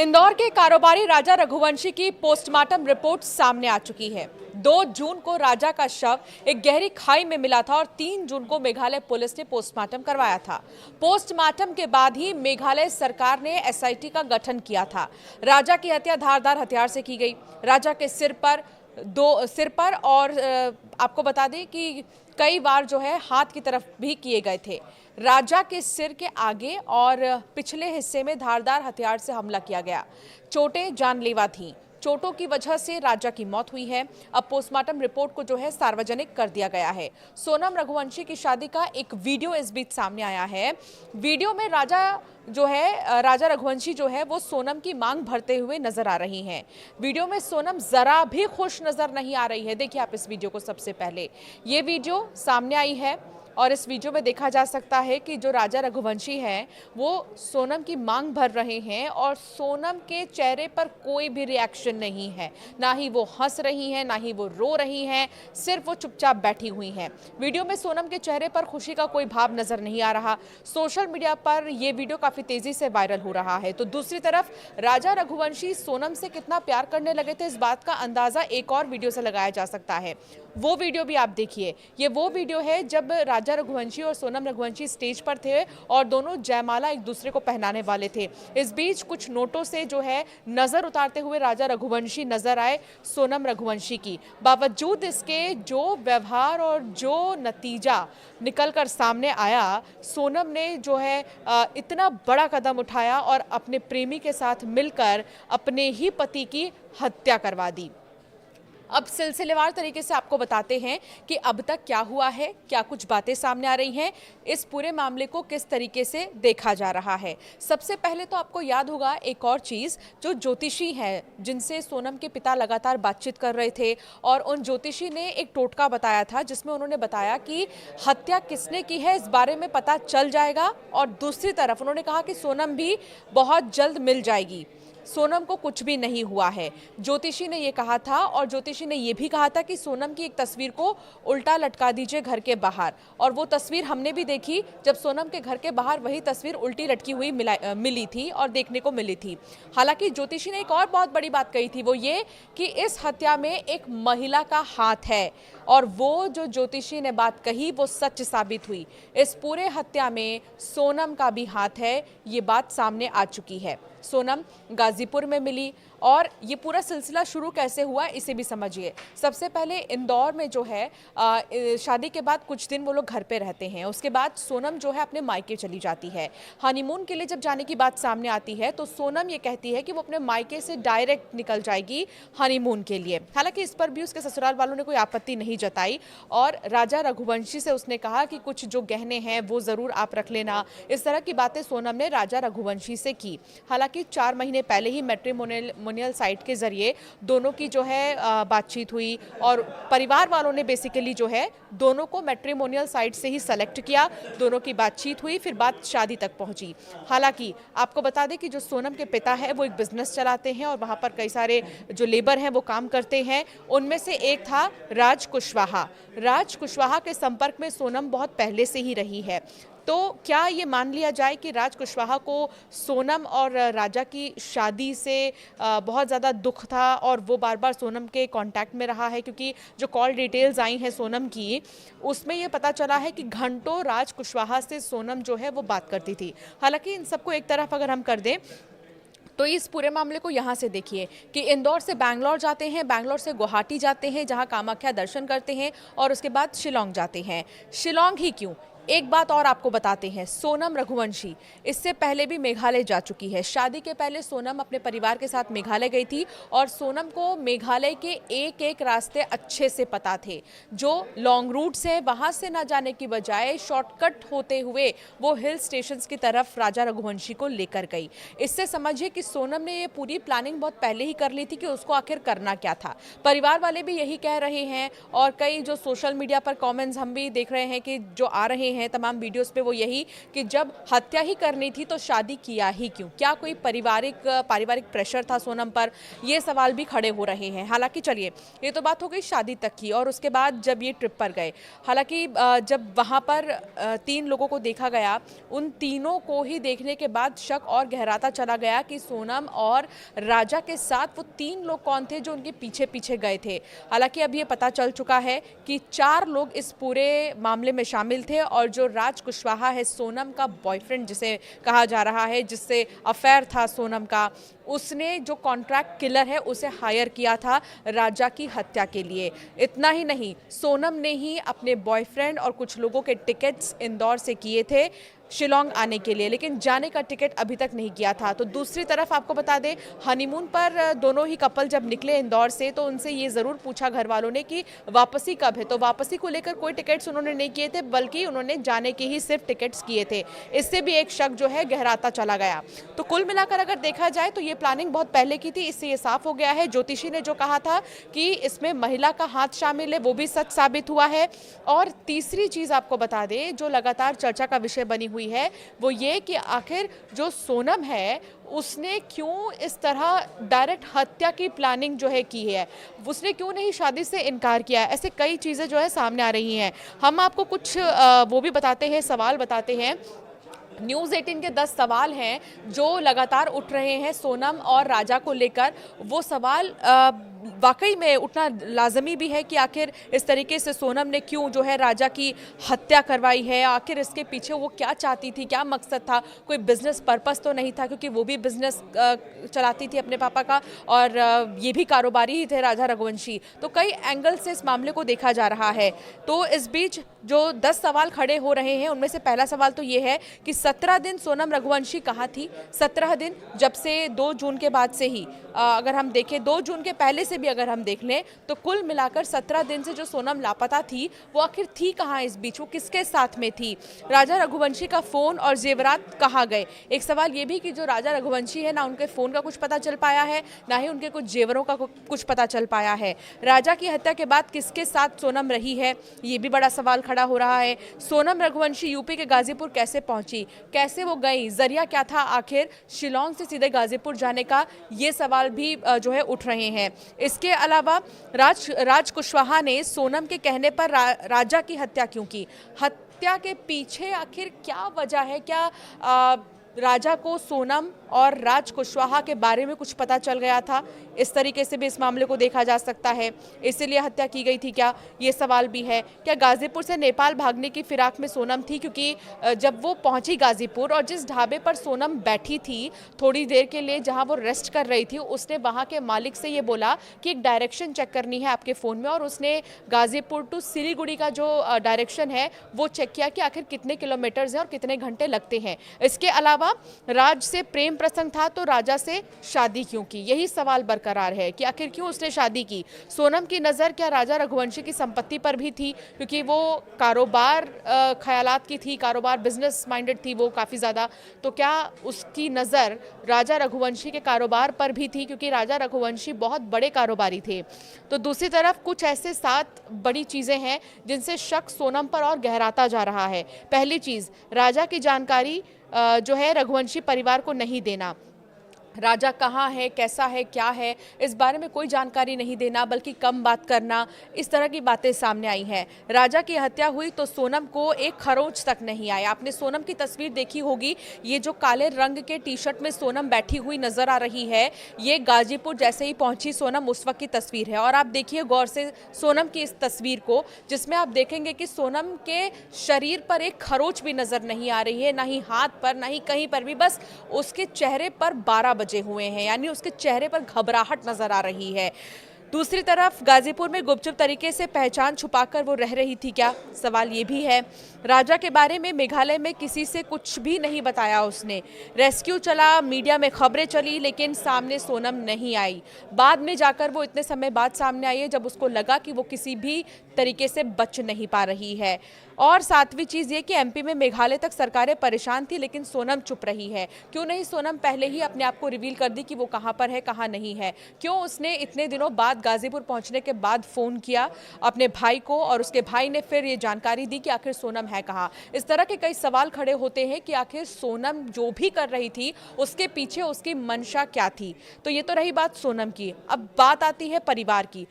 इंदौर के कारोबारी राजा रघुवंशी की पोस्टमार्टम रिपोर्ट सामने आ चुकी है। 2 जून को राजा का शव एक गहरी खाई में मिला था और 3 जून को मेघालय पुलिस ने पोस्टमार्टम करवाया था। पोस्टमार्टम के बाद ही मेघालय सरकार ने एसआईटी का गठन किया था। राजा की हत्या धारदार हथियार से की गई। राजा के सिर पर और आपको बता दें कि कई बार जो है हाथ की तरफ भी किए गए थे। राजा के सिर के आगे और पिछले हिस्से में धारदार हथियार से हमला किया गया। चोटें जानलेवा थीं। चोटों की वजह से राजा की मौत हुई है। अब पोस्टमार्टम रिपोर्ट को जो है सार्वजनिक कर दिया गया है। सोनम रघुवंशी की शादी का एक वीडियो इस बीच सामने आया है। वीडियो में राजा रघुवंशी जो है वो सोनम की मांग भरते हुए नजर आ रही हैं। वीडियो में सोनम जरा भी खुश नजर नहीं आ रही है। देखिए आप इस वीडियो को। सबसे पहले ये वीडियो सामने आई है और इस वीडियो में देखा जा सकता है कि जो राजा रघुवंशी हैं वो सोनम की मांग भर रहे हैं और सोनम के चेहरे पर कोई भी रिएक्शन नहीं है। ना ही वो हंस रही हैं, ना ही वो रो रही हैं, सिर्फ वो चुपचाप बैठी हुई हैं। वीडियो में सोनम के चेहरे पर खुशी का कोई भाव नजर नहीं आ रहा। सोशल मीडिया पर यह वीडियो काफी तेजी से वायरल हो रहा है। तो दूसरी तरफ राजा रघुवंशी सोनम से कितना प्यार करने लगे थे, इस बात का अंदाजा एक और वीडियो से लगाया जा सकता है। वो वीडियो भी आप देखिए। ये वो वीडियो है जब राजा रघुवंशी और सोनम रघुवंशी स्टेज पर थे और दोनों जयमाला एक दूसरे को पहनाने वाले थे। इस बीच कुछ नोटों से जो है नजर उतारते हुए राजा रघुवंशी नजर आए सोनम रघुवंशी की। बावजूद इसके जो व्यवहार और जो नतीजा निकलकर सामने आया, सोनम ने जो है इतना बड़ा कदम उठाया और अपने प्रेमी के साथ मिलकर अपने ही पति की हत्या करवा दी। अब सिलसिलेवार तरीके से आपको बताते हैं कि अब तक क्या हुआ है, क्या कुछ बातें सामने आ रही हैं, इस पूरे मामले को किस तरीके से देखा जा रहा है। सबसे पहले तो आपको याद होगा एक और चीज़, जो ज्योतिषी है जिनसे सोनम के पिता लगातार बातचीत कर रहे थे और उन ज्योतिषी ने एक टोटका बताया था जिसमें उन्होंने बताया कि हत्या किसने की है इस बारे में पता चल जाएगा। और दूसरी तरफ उन्होंने कहा कि सोनम भी बहुत जल्द मिल जाएगी, सोनम को कुछ भी नहीं हुआ है। ज्योतिषी ने ये कहा था और ज्योतिषी ने ये भी कहा था कि सोनम की एक तस्वीर को उल्टा लटका दीजिए घर के बाहर। और वो तस्वीर हमने भी देखी जब सोनम के घर के बाहर वही तस्वीर उल्टी लटकी हुई मिली थी और देखने को मिली थी। हालांकि ज्योतिषी ने एक और बहुत बड़ी बात कही थी, वो ये कि इस हत्या में एक महिला का हाथ है और वो जो ज्योतिषी ने बात कही वो सच साबित हुई। इस पूरे हत्या में सोनम का भी हाथ है, ये बात सामने आ चुकी है। सोनम गाजीपुर में मिली और ये पूरा सिलसिला शुरू कैसे हुआ इसे भी समझिए। सबसे पहले इंदौर में जो है शादी के बाद कुछ दिन वो लोग घर पे रहते हैं। उसके बाद सोनम जो है अपने मायके चली जाती है। हनीमून के लिए जब जाने की बात सामने आती है तो सोनम ये कहती है कि वो अपने मायके से डायरेक्ट निकल जाएगी हनीमून के लिए। हालांकि इस पर भी उसके ससुराल वालों ने कोई आपत्ति नहीं जताई और राजा रघुवंशी से उसने कहा कि कुछ जो गहने हैं वो ज़रूर आप रख लेना। इस तरह की बातें सोनम ने राजा रघुवंशी से की। हालांकि 4 महीने पहले ही मैट्रिमोनियल साइट के जरिए दोनों की जो है बातचीत हुई और परिवार वालों ने बेसिकली जो है दोनों को मैट्रिमोनियल साइट से ही सेलेक्ट किया। दोनों की बातचीत हुई, फिर बात शादी तक पहुंची। हालांकि आपको बता दें कि जो सोनम के पिता है वो एक बिजनेस चलाते हैं और वहां पर कई सारे जो लेबर हैं वो काम करते हैं। उनमें से एक था राज कुशवाहा। राज कुशवाहा के संपर्क में सोनम बहुत पहले से ही रही है। तो क्या ये मान लिया जाए कि राज कुशवाहा को सोनम और राजा की शादी से बहुत ज़्यादा दुख था और वो बार बार सोनम के कांटेक्ट में रहा है? क्योंकि जो कॉल डिटेल्स आई हैं सोनम की उसमें ये पता चला है कि घंटों राज कुशवाहा से सोनम जो है वो बात करती थी। हालांकि इन सबको एक तरफ अगर हम कर दें तो इस पूरे मामले को यहाँ से देखिए कि इंदौर से बैंगलोर जाते हैं, बैंगलोर से गुवाहाटी जाते हैं जहाँ कामाख्या दर्शन करते हैं और उसके बाद शिलोंग जाते हैं। शिलोंग ही क्यों, एक बात और आपको बताते हैं। सोनम रघुवंशी इससे पहले भी मेघालय जा चुकी है। शादी के पहले सोनम अपने परिवार के साथ मेघालय गई थी और सोनम को मेघालय के एक एक रास्ते अच्छे से पता थे। जो लॉन्ग रूट्स हैं वहाँ से ना जाने की बजाय शॉर्टकट होते हुए वो हिल स्टेशंस की तरफ राजा रघुवंशी को लेकर गई। इससे समझिए कि सोनम ने ये पूरी प्लानिंग बहुत पहले ही कर ली थी कि उसको आखिर करना क्या था। परिवार वाले भी यही कह रहे हैं और कई जो सोशल मीडिया पर कॉमेंट्स हम भी देख रहे हैं कि जो आ रहे हैं तमाम वीडियोस पे वो यही कि जब हत्या ही करनी थी तो शादी किया ही क्यों? क्या कोई पारिवारिक प्रेशर था सोनम पर? ये सवाल भी खड़े हो रहे हैं। हालांकि चलिए, ये तो बात हो गई शादी तक की, और उसके बाद जब ये ट्रिप पर गए, हालांकि जब वहाँ पर 3 लोगों को देखा गया, उन तीनों को ही देखने के बाद शक और गहराता चला गया कि सोनम और राजा के साथ वो 3 लोग कौन थे जो उनके पीछे पीछे गए थे। हालांकि अब ये पता चल चुका है कि 4 लोग इस पूरे मामले में शामिल थे, और जो राज कुशवाहा है, सोनम का बॉयफ्रेंड जिसे कहा जा रहा है, जिससे अफेयर था सोनम का, उसने जो कॉन्ट्रैक्ट किलर है उसे हायर किया था राजा की हत्या के लिए। इतना ही नहीं, सोनम ने ही अपने बॉयफ्रेंड और कुछ लोगों के टिकट्स इंदौर से किए थे शिलोंग आने के लिए, लेकिन जाने का टिकट अभी तक नहीं किया था। तो दूसरी तरफ आपको बता दें, हनीमून पर दोनों ही कपल जब निकले इंदौर से, तो उनसे ये ज़रूर पूछा घर वालों ने कि वापसी कब है, तो वापसी को लेकर कोई टिकट्स उन्होंने नहीं किए थे, बल्कि उन्होंने जाने के ही सिर्फ टिकट्स किए थे। इससे भी एक शक जो है गहराता चला गया। तो कुल मिलाकर अगर देखा जाए तो ये प्लानिंग बहुत पहले की थी। इससे ये साफ हो गया है, ज्योतिषी ने जो कहा था कि इसमें महिला का हाथ शामिल है, वो भी सच साबित हुआ है। और तीसरी चीज़ आपको बता दें, जो लगातार चर्चा का विषय बनी हुई है, वो ये कि आखिर जो सोनम है उसने क्यों इस तरह डायरेक्ट हत्या की प्लानिंग जो है की है, उसने क्यों नहीं शादी से इनकार किया है। ऐसे कई चीज़ें जो है सामने आ रही हैं। हम आपको कुछ वो भी बताते हैं, सवाल बताते हैं। न्यूज़ 18 के 10 सवाल हैं जो लगातार उठ रहे हैं सोनम और राजा को लेकर। वो सवाल वाकई में उठना लाजमी भी है कि आखिर इस तरीके से सोनम ने क्यों जो है राजा की हत्या करवाई है, आखिर इसके पीछे वो क्या चाहती थी, क्या मकसद था, कोई बिजनेस पर्पस तो नहीं था, क्योंकि वो भी बिजनेस चलाती थी अपने पापा का, और ये भी कारोबारी ही थे राजा रघुवंशी। तो कई एंगल से इस मामले को देखा जा रहा है। तो इस बीच जो 10 सवाल खड़े हो रहे हैं, उनमें से पहला सवाल तो ये है कि 17 दिन सोनम रघुवंशी कहाँ थी? 17 दिन, जब से 2 जून के बाद से ही, अगर हम देखें 2 जून के पहले से भी अगर हम देख लें, तो कुल मिलाकर 17 दिन से जो सोनम लापता थी, वो आखिर थी कहाँ इस बीच, वो किसके साथ में थी? राजा रघुवंशी का फ़ोन और जेवरात कहाँ गए? एक सवाल ये भी कि जो राजा रघुवंशी है, ना उनके फ़ोन का कुछ पता चल पाया है, ना ही उनके कुछ जेवरों का कुछ पता चल पाया है। राजा की हत्या के बाद किसके साथ सोनम रही है, ये भी बड़ा सवाल खड़ा हो रहा है। सोनम रघुवंशी यूपी के गाजीपुर कैसे पहुंची, कैसे वो गई, जरिया क्या था आखिर शिलोंग से सीधे गाजीपुर जाने का, ये सवाल भी जो है उठ रहे हैं। इसके अलावा राज कुशवाहा ने सोनम के कहने पर राजा की हत्या क्यों की? हत्या के पीछे आखिर क्या वजह है? क्या राजा को सोनम और राज कुशवाहा के बारे में कुछ पता चल गया था? इस तरीके से भी इस मामले को देखा जा सकता है। इसीलिए हत्या की गई थी क्या? ये सवाल भी है। क्या गाजीपुर से नेपाल भागने की फिराक में सोनम थी? क्योंकि जब वो पहुंची गाजीपुर और जिस ढाबे पर सोनम बैठी थी थोड़ी देर के लिए, जहां वो रेस्ट कर रही थी, उसने वहां के मालिक से ये बोला कि एक डायरेक्शन चेक करनी है आपके फ़ोन में, और उसने गाजीपुर टू सिलीगुड़ी का जो डायरेक्शन है वो चेक किया कि आखिर कितने किलोमीटर्स हैं और कितने घंटे लगते हैं। इसके अलावा राज से प्रेम प्रसंग था, तो राजा से शादी क्यों की? यही सवाल बरकरार है कि आखिर क्यों उसने शादी की। सोनम की नज़र क्या राजा रघुवंशी की संपत्ति पर भी थी? क्योंकि वो कारोबार ख्यालात की थी, कारोबार बिजनेस माइंडेड थी वो काफ़ी ज़्यादा। तो क्या उसकी नज़र राजा रघुवंशी के कारोबार पर भी थी? क्योंकि राजा रघुवंशी बहुत बड़े कारोबारी थे। तो दूसरी तरफ कुछ ऐसे 7 बड़ी चीज़ें हैं जिनसे शक सोनम पर और गहराता जा रहा है। पहली चीज़, राजा की जानकारी जो है रघुवंशी परिवार को नहीं देना। राजा कहाँ है, कैसा है, क्या है, इस बारे में कोई जानकारी नहीं देना, बल्कि कम बात करना, इस तरह की बातें सामने आई हैं। राजा की हत्या हुई तो सोनम को एक खरोंच तक नहीं आया। आपने सोनम की तस्वीर देखी होगी, ये जो काले रंग के टी शर्ट में सोनम बैठी हुई नजर आ रही है, ये गाजीपुर जैसे ही पहुंची सोनम उस वक्त की तस्वीर है। और आप देखिए गौर से सोनम की इस तस्वीर को, जिसमें आप देखेंगे कि सोनम के शरीर पर एक खरोंच भी नजर नहीं आ रही है, ना ही हाथ पर, ना ही कहीं पर भी, बस उसके चेहरे पर 12 बजे हुए हैं, यानी उसके चेहरे पर घबराहट नजर आ रही है। दूसरी तरफ गाजीपुर में गुपचुप तरीके से पहचान छुपाकर वो रह रही थी क्या? सवाल ये भी है। राजा के बारे में मेघालय में किसी से कुछ भी नहीं बताया उसने। रेस्क्यू चला, मीडिया में खबरें चली, लेकिन सामने सोनम नहीं आई। बाद में जाकर वो इतने समय बाद सामने आई है जब उसको लगा कि वो किसी भी तरीके से बच नहीं पा रही है। और 7वीं चीज़ ये कि एमपी में मेघालय तक सरकारें परेशान थी, लेकिन सोनम चुप रही है। क्यों नहीं सोनम पहले ही अपने आप को रिवील कर दी कि वो कहाँ पर है, कहाँ नहीं है? क्यों उसने इतने दिनों बाद गाजीपुर पहुंचने के बाद फोन किया अपने भाई को और उसके भाई ने फिर ये जानकारी दी कि आखिर सोनम है कहाँ। इस तरह के कई सवाल खड़े होते हैं कि आखिर सोनम जो भी कर रही थी उसके पीछे उसकी मंशा क्या थी। तो ये तो रही बात सोनम की, अब बात आती है परिवार की।